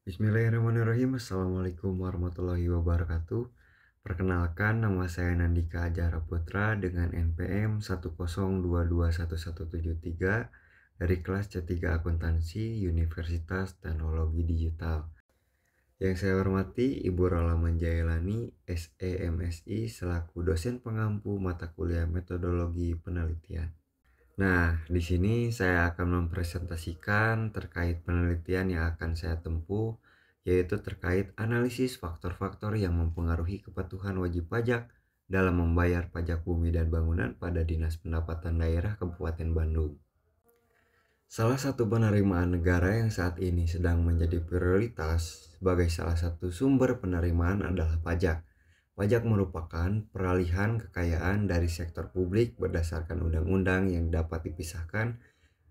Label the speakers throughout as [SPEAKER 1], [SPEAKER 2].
[SPEAKER 1] Bismillahirrahmanirrahim. Assalamualaikum warahmatullahi wabarakatuh. Perkenalkan, nama saya Nandika Ajara Putra dengan NPM 102211173 dari kelas C3 Akuntansi Universitas Teknologi Digital. Yang saya hormati Ibu Rola Manjailani, SEMSI, selaku dosen pengampu mata kuliah metodologi penelitian. Nah, di sini saya akan mempresentasikan terkait penelitian yang akan saya tempuh, yaitu terkait analisis faktor-faktor yang mempengaruhi kepatuhan wajib pajak dalam membayar pajak bumi dan bangunan pada Dinas Pendapatan Daerah Kabupaten Bandung. Salah satu penerimaan negara yang saat ini sedang menjadi prioritas sebagai salah satu sumber penerimaan adalah pajak. Pajak merupakan peralihan kekayaan dari sektor publik berdasarkan undang-undang yang dapat dipisahkan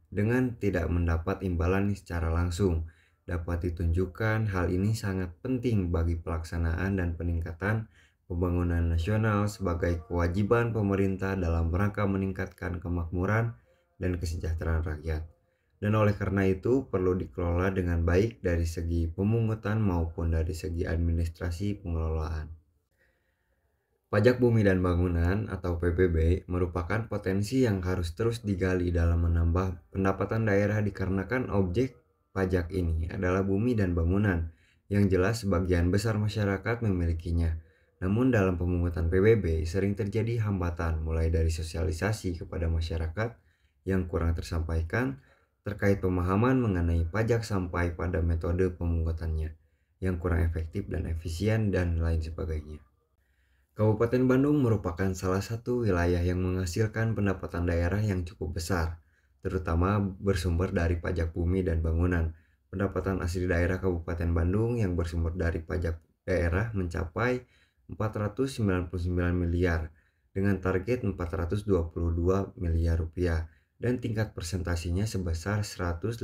[SPEAKER 1] dengan tidak mendapat imbalan secara langsung. Dapat ditunjukkan hal ini sangat penting bagi pelaksanaan dan peningkatan pembangunan nasional sebagai kewajiban pemerintah dalam rangka meningkatkan kemakmuran dan kesejahteraan rakyat. Dan oleh karena itu perlu dikelola dengan baik dari segi pemungutan maupun dari segi administrasi pengelolaan. Pajak bumi dan bangunan atau PBB merupakan potensi yang harus terus digali dalam menambah pendapatan daerah dikarenakan objek pajak ini adalah bumi dan bangunan yang jelas sebagian besar masyarakat memilikinya. Namun dalam pemungutan PBB sering terjadi hambatan mulai dari sosialisasi kepada masyarakat yang kurang tersampaikan terkait pemahaman mengenai pajak sampai pada metode pemungutannya yang kurang efektif dan efisien dan lain sebagainya. Kabupaten Bandung merupakan salah satu wilayah yang menghasilkan pendapatan daerah yang cukup besar, terutama bersumber dari pajak bumi dan bangunan. Pendapatan asli daerah Kabupaten Bandung yang bersumber dari pajak daerah mencapai 499 miliar dengan target 422 miliar rupiah dan tingkat presentasinya sebesar 118%.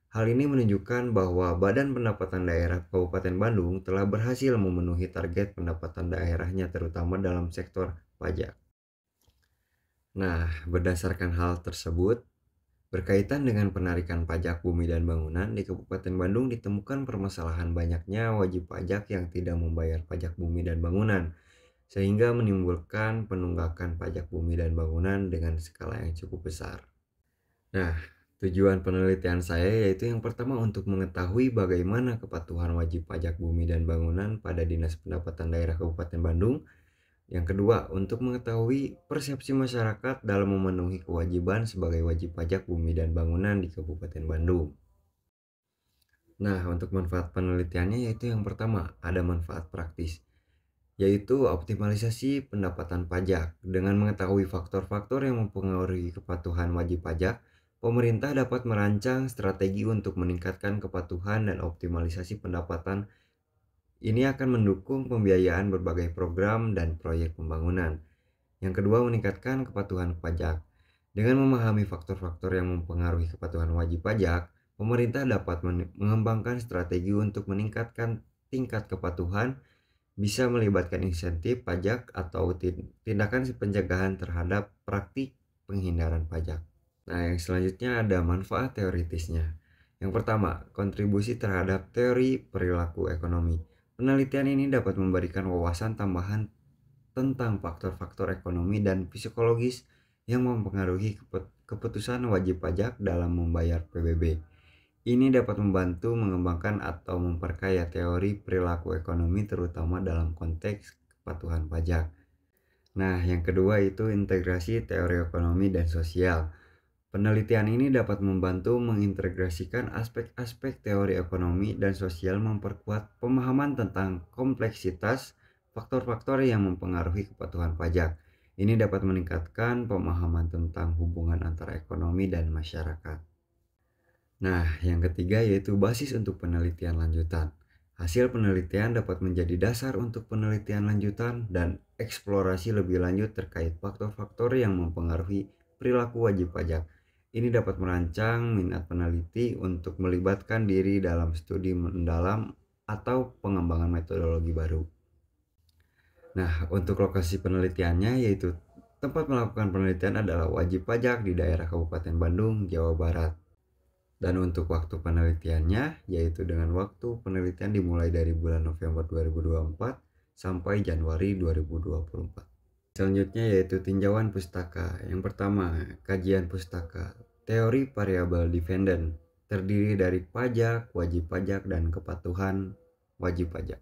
[SPEAKER 1] Hal ini menunjukkan bahwa Badan Pendapatan Daerah Kabupaten Bandung telah berhasil memenuhi target pendapatan daerahnya terutama dalam sektor pajak. Nah, berdasarkan hal tersebut, berkaitan dengan penarikan pajak bumi dan bangunan di Kabupaten Bandung ditemukan permasalahan banyaknya wajib pajak yang tidak membayar pajak bumi dan bangunan, sehingga menimbulkan penunggakan pajak bumi dan bangunan dengan skala yang cukup besar. Nah, tujuan penelitian saya yaitu yang pertama untuk mengetahui bagaimana kepatuhan wajib pajak bumi dan bangunan pada Dinas Pendapatan Daerah Kabupaten Bandung. Yang kedua, untuk mengetahui persepsi masyarakat dalam memenuhi kewajiban sebagai wajib pajak bumi dan bangunan di Kabupaten Bandung. Nah, untuk manfaat penelitiannya yaitu yang pertama, ada manfaat praktis, yaitu optimalisasi pendapatan pajak. Dengan mengetahui faktor-faktor yang mempengaruhi kepatuhan wajib pajak, pemerintah dapat merancang strategi untuk meningkatkan kepatuhan dan optimalisasi pendapatan. Ini akan mendukung pembiayaan berbagai program dan proyek pembangunan. Yang kedua, meningkatkan kepatuhan pajak. Dengan memahami faktor-faktor yang mempengaruhi kepatuhan wajib pajak, pemerintah dapat mengembangkan strategi untuk meningkatkan tingkat kepatuhan, bisa melibatkan insentif pajak atau tindakan pencegahan terhadap praktik penghindaran pajak. Nah, yang selanjutnya ada manfaat teoritisnya. Yang pertama, kontribusi terhadap teori perilaku ekonomi. Penelitian ini dapat memberikan wawasan tambahan tentang faktor-faktor ekonomi dan psikologis yang mempengaruhi keputusan wajib pajak dalam membayar PBB. Ini dapat membantu mengembangkan atau memperkaya teori perilaku ekonomi terutama dalam konteks kepatuhan pajak. Nah, yang kedua itu integrasi teori ekonomi dan sosial. Penelitian ini dapat membantu mengintegrasikan aspek-aspek teori ekonomi dan sosial memperkuat pemahaman tentang kompleksitas faktor-faktor yang mempengaruhi kepatuhan pajak. Ini dapat meningkatkan pemahaman tentang hubungan antara ekonomi dan masyarakat. Nah, yang ketiga yaitu basis untuk penelitian lanjutan. Hasil penelitian dapat menjadi dasar untuk penelitian lanjutan dan eksplorasi lebih lanjut terkait faktor-faktor yang mempengaruhi perilaku wajib pajak. Ini dapat merancang minat peneliti untuk melibatkan diri dalam studi mendalam atau pengembangan metodologi baru. Nah, untuk lokasi penelitiannya yaitu tempat melakukan penelitian adalah wajib pajak di daerah Kabupaten Bandung, Jawa Barat. Dan untuk waktu penelitiannya yaitu dengan waktu penelitian dimulai dari bulan November 2024 sampai Januari 2024. Selanjutnya yaitu tinjauan pustaka. Yang pertama, kajian pustaka. Teori variabel dependent terdiri dari pajak, wajib pajak, dan kepatuhan wajib pajak.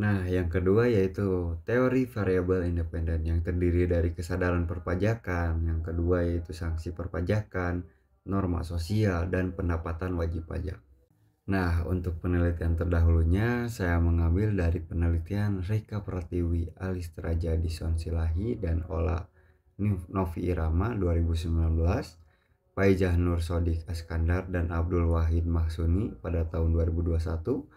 [SPEAKER 1] Nah, yang kedua yaitu teori variabel independen yang terdiri dari kesadaran perpajakan. Yang kedua yaitu sanksi perpajakan, norma sosial, dan pendapatan wajib pajak. Nah, untuk penelitian terdahulunya saya mengambil dari penelitian Rika Pratiwi, Alistra Jadison Silahi, dan Ola Novi Irama 2019, Faizah Nur Sodik Askandar dan Abdul Wahid Mahsuni pada tahun 2021,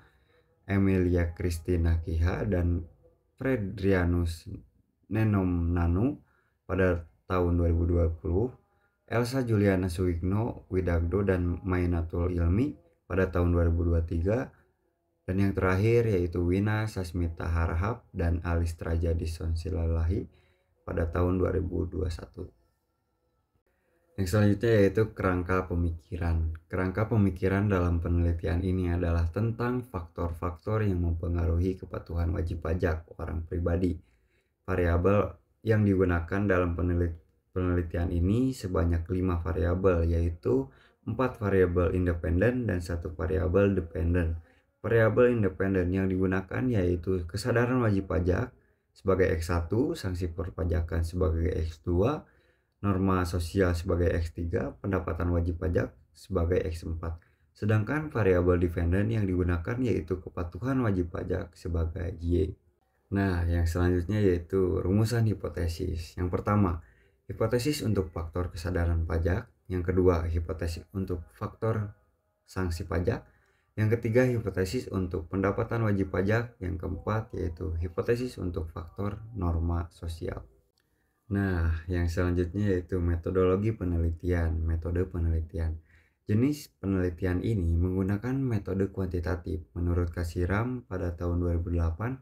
[SPEAKER 1] Emilia Christina Kiha dan Fredrianus Nenom Nanu pada tahun 2020, Elsa Juliana Suwigno Widagdo dan Mainatul Ilmi pada tahun 2023, dan yang terakhir yaitu Wina Sasmita Harahap dan Alistra Jadison Silalahi pada tahun 2021. Yang selanjutnya yaitu kerangka pemikiran. Kerangka pemikiran dalam penelitian ini adalah tentang faktor-faktor yang mempengaruhi kepatuhan wajib pajak orang pribadi. Variabel yang digunakan dalam penelitian ini sebanyak 5 variabel, yaitu 4 variabel independen dan 1 variabel dependen. Variabel independen yang digunakan yaitu kesadaran wajib pajak sebagai X1, sanksi perpajakan sebagai X2, norma sosial sebagai X3, pendapatan wajib pajak sebagai X4. Sedangkan variabel dependen yang digunakan yaitu kepatuhan wajib pajak sebagai Y. Nah, yang selanjutnya yaitu rumusan hipotesis. Yang pertama, hipotesis untuk faktor kesadaran pajak. Yang kedua, hipotesis untuk faktor sanksi pajak. Yang ketiga, hipotesis untuk pendapatan wajib pajak. Yang keempat, yaitu hipotesis untuk faktor norma sosial. Nah, yang selanjutnya yaitu metodologi penelitian. Metode penelitian. Jenis penelitian ini menggunakan metode kuantitatif. Menurut Kasiram pada tahun 2008,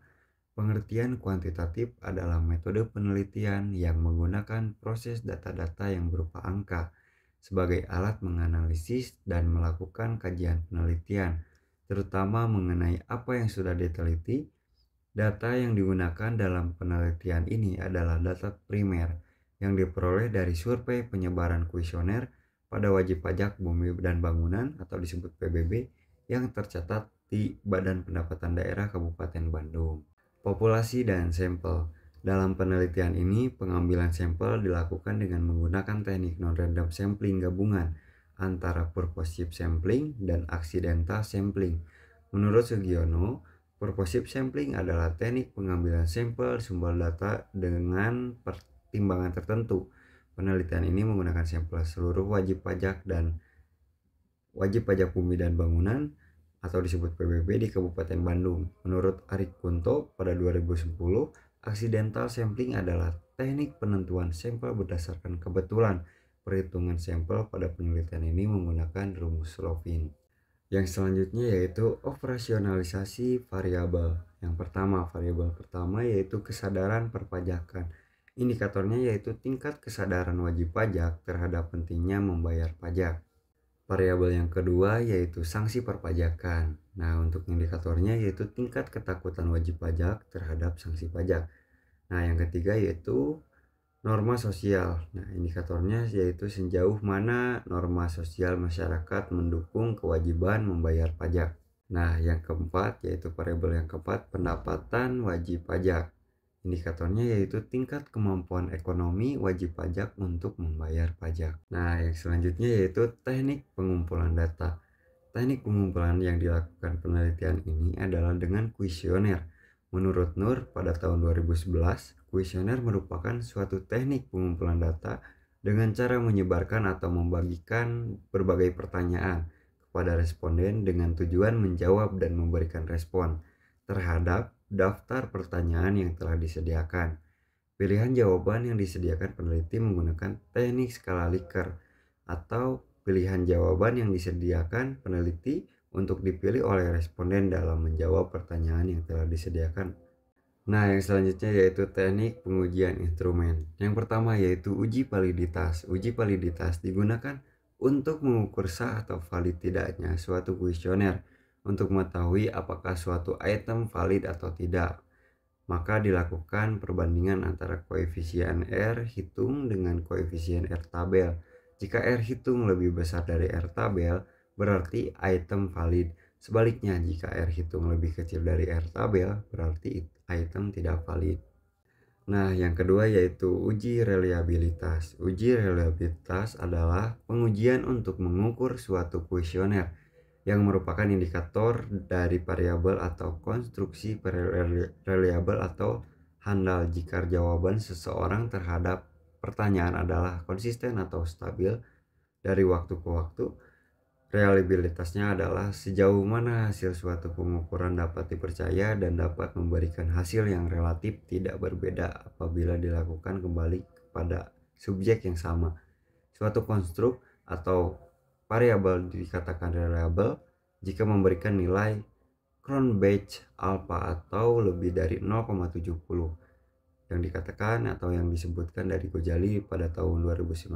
[SPEAKER 1] pengertian kuantitatif adalah metode penelitian yang menggunakan proses data-data yang berupa angka sebagai alat menganalisis dan melakukan kajian penelitian, terutama mengenai apa yang sudah diteliti. Data yang digunakan dalam penelitian ini adalah data primer yang diperoleh dari survei penyebaran kuesioner pada wajib pajak bumi dan bangunan atau disebut PBB yang tercatat di Badan Pendapatan Daerah Kabupaten Bandung. Populasi dan sampel. Dalam penelitian ini, pengambilan sampel dilakukan dengan menggunakan teknik non-random sampling gabungan antara purposive sampling dan accidental sampling. Menurut Sugiono, purposive sampling adalah teknik pengambilan sampel sumber data dengan pertimbangan tertentu. Penelitian ini menggunakan sampel seluruh wajib pajak bumi dan bangunan atau disebut PBB di Kabupaten Bandung. Menurut Arik Kunto pada 2010, accidental sampling adalah teknik penentuan sampel berdasarkan kebetulan. Perhitungan sampel pada penelitian ini menggunakan rumus Slovin. Yang selanjutnya yaitu operasionalisasi variabel. Yang pertama, variabel pertama yaitu kesadaran perpajakan. Indikatornya yaitu tingkat kesadaran wajib pajak terhadap pentingnya membayar pajak. Variabel yang kedua yaitu sanksi perpajakan. Nah, untuk indikatornya yaitu tingkat ketakutan wajib pajak terhadap sanksi pajak. Nah, yang ketiga yaitu norma sosial. Nah, indikatornya yaitu sejauh mana norma sosial masyarakat mendukung kewajiban membayar pajak. Nah, yang keempat yaitu variabel yang keempat, pendapatan wajib pajak. Indikatornya yaitu tingkat kemampuan ekonomi wajib pajak untuk membayar pajak. Nah, yang selanjutnya yaitu teknik pengumpulan data. Teknik pengumpulan yang dilakukan penelitian ini adalah dengan kuesioner. Menurut Nur pada tahun 2011, kuesioner merupakan suatu teknik pengumpulan data dengan cara menyebarkan atau membagikan berbagai pertanyaan kepada responden dengan tujuan menjawab dan memberikan respon terhadap daftar pertanyaan yang telah disediakan. Pilihan jawaban yang disediakan peneliti menggunakan teknik skala Likert atau pilihan jawaban yang disediakan peneliti untuk dipilih oleh responden dalam menjawab pertanyaan yang telah disediakan. Nah, yang selanjutnya yaitu teknik pengujian instrumen. Yang pertama yaitu uji validitas. Uji validitas digunakan untuk mengukur sah atau valid tidaknya suatu kuesioner. Untuk mengetahui apakah suatu item valid atau tidak, maka dilakukan perbandingan antara koefisien R hitung dengan koefisien R tabel. Jika R hitung lebih besar dari R tabel, berarti item valid. Sebaliknya, jika R hitung lebih kecil dari R tabel, berarti item tidak valid. Nah, yang kedua yaitu uji reliabilitas. Uji reliabilitas adalah pengujian untuk mengukur suatu kuesioner yang merupakan indikator dari variabel atau konstruksi reliable atau handal jika jawaban seseorang terhadap pertanyaan adalah konsisten atau stabil dari waktu ke waktu. Reliabilitasnya adalah sejauh mana hasil suatu pengukuran dapat dipercaya dan dapat memberikan hasil yang relatif tidak berbeda apabila dilakukan kembali kepada subjek yang sama. Suatu konstruk atau variabel dikatakan reliable jika memberikan nilai Cronbach alpha atau lebih dari 0,70 yang dikatakan atau yang disebutkan dari Gojali pada tahun 2019.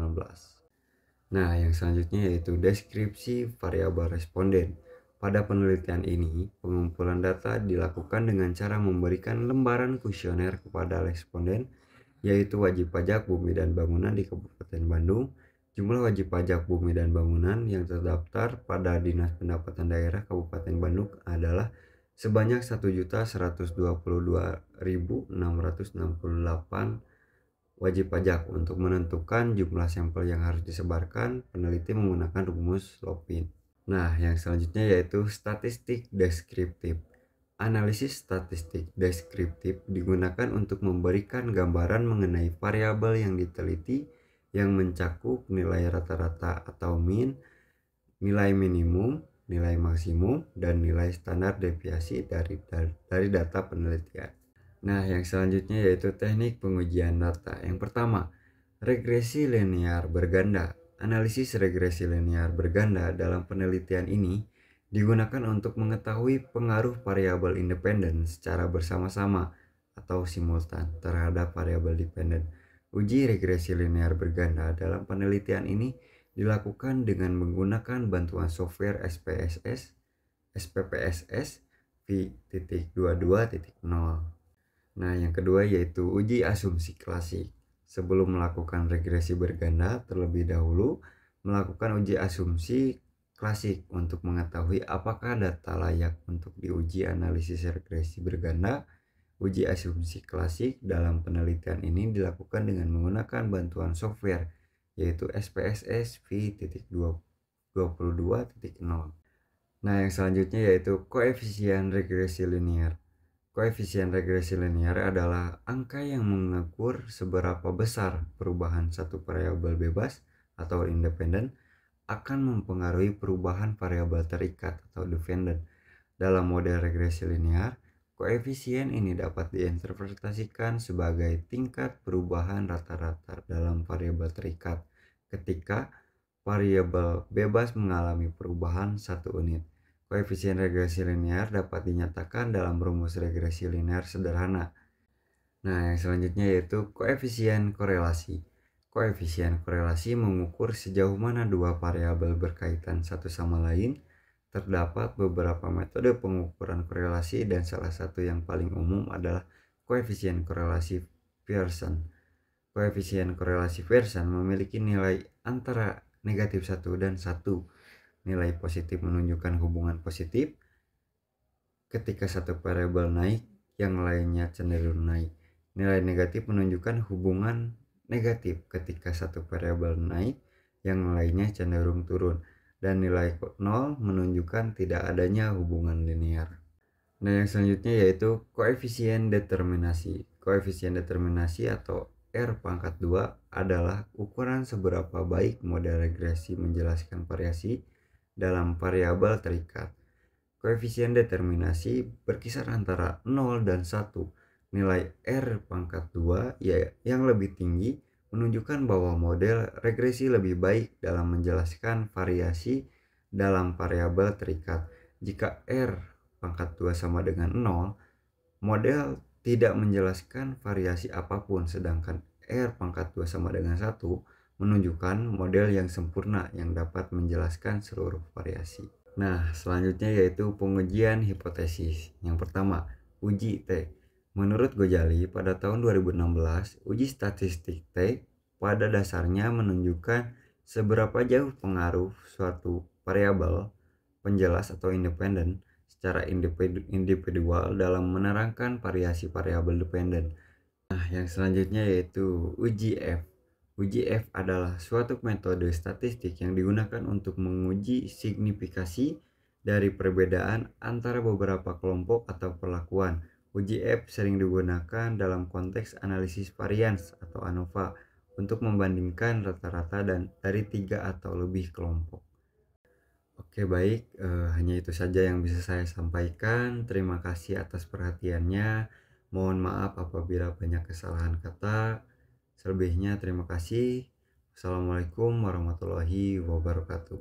[SPEAKER 1] Nah, yang selanjutnya yaitu deskripsi variabel responden. Pada penelitian ini, pengumpulan data dilakukan dengan cara memberikan lembaran kuesioner kepada responden, yaitu wajib pajak bumi dan bangunan di Kabupaten Bandung. Jumlah wajib pajak bumi dan bangunan yang terdaftar pada Dinas Pendapatan Daerah Kabupaten Bandung adalah sebanyak 1.122.668 wajib pajak. Untuk menentukan jumlah sampel yang harus disebarkan, peneliti menggunakan rumus Lopin. Nah, yang selanjutnya yaitu statistik deskriptif. Analisis statistik deskriptif digunakan untuk memberikan gambaran mengenai variabel yang diteliti yang mencakup nilai rata-rata atau mean, nilai minimum, nilai maksimum, dan nilai standar deviasi dari data penelitian. Nah, yang selanjutnya yaitu teknik pengujian data. Yang pertama, regresi linear berganda. Analisis regresi linear berganda dalam penelitian ini digunakan untuk mengetahui pengaruh variabel independen secara bersama-sama atau simultan terhadap variabel dependen. Uji regresi linear berganda dalam penelitian ini dilakukan dengan menggunakan bantuan software SPPSS v.22.0. Nah, yang kedua yaitu uji asumsi klasik. Sebelum melakukan regresi berganda, terlebih dahulu melakukan uji asumsi klasik untuk mengetahui apakah data layak untuk diuji analisis regresi berganda. Uji asumsi klasik dalam penelitian ini dilakukan dengan menggunakan bantuan software yaitu SPSS v.22.0. Nah, yang selanjutnya yaitu koefisien regresi linear. Koefisien regresi linear adalah angka yang mengukur seberapa besar perubahan satu variabel bebas atau independen akan mempengaruhi perubahan variabel terikat atau dependent. Dalam model regresi linear, koefisien ini dapat diinterpretasikan sebagai tingkat perubahan rata-rata dalam variabel terikat ketika variabel bebas mengalami perubahan 1 unit. Koefisien regresi linear dapat dinyatakan dalam rumus regresi linear sederhana. Nah, yang selanjutnya yaitu koefisien korelasi. Koefisien korelasi mengukur sejauh mana dua variabel berkaitan satu sama lain. Terdapat beberapa metode pengukuran korelasi dan salah satu yang paling umum adalah koefisien korelasi Pearson. Koefisien korelasi Pearson memiliki nilai antara negatif 1 dan 1. Nilai positif menunjukkan hubungan positif ketika satu variabel naik, yang lainnya cenderung naik. Nilai negatif menunjukkan hubungan negatif ketika satu variabel naik, yang lainnya cenderung turun. Dan nilai 0 menunjukkan tidak adanya hubungan linear. Nah, yang selanjutnya yaitu koefisien determinasi. Koefisien determinasi atau R⁻2 adalah ukuran seberapa baik model regresi menjelaskan variasi dalam variabel terikat. Koefisien determinasi berkisar antara 0 dan 1. Nilai R⁻2 yang lebih tinggi menunjukkan bahwa model regresi lebih baik dalam menjelaskan variasi dalam variabel terikat. Jika R⁻2 sama dengan 0, model tidak menjelaskan variasi apapun, sedangkan R⁻2 sama dengan 1, menunjukkan model yang sempurna yang dapat menjelaskan seluruh variasi. Nah, selanjutnya yaitu pengujian hipotesis. Yang pertama, uji T. Menurut Gojali, pada tahun 2016, uji statistik T pada dasarnya menunjukkan seberapa jauh pengaruh suatu variabel penjelas atau independen secara individual dalam menerangkan variasi variabel dependen. Nah, yang selanjutnya yaitu uji F. Uji F adalah suatu metode statistik yang digunakan untuk menguji signifikasi dari perbedaan antara beberapa kelompok atau perlakuan. Uji F sering digunakan dalam konteks analisis varians atau ANOVA untuk membandingkan rata-rata dan dari 3 atau lebih kelompok. Oke baik, hanya itu saja yang bisa saya sampaikan. Terima kasih atas perhatiannya. Mohon maaf apabila banyak kesalahan kata. Selebihnya terima kasih. Assalamualaikum warahmatullahi wabarakatuh.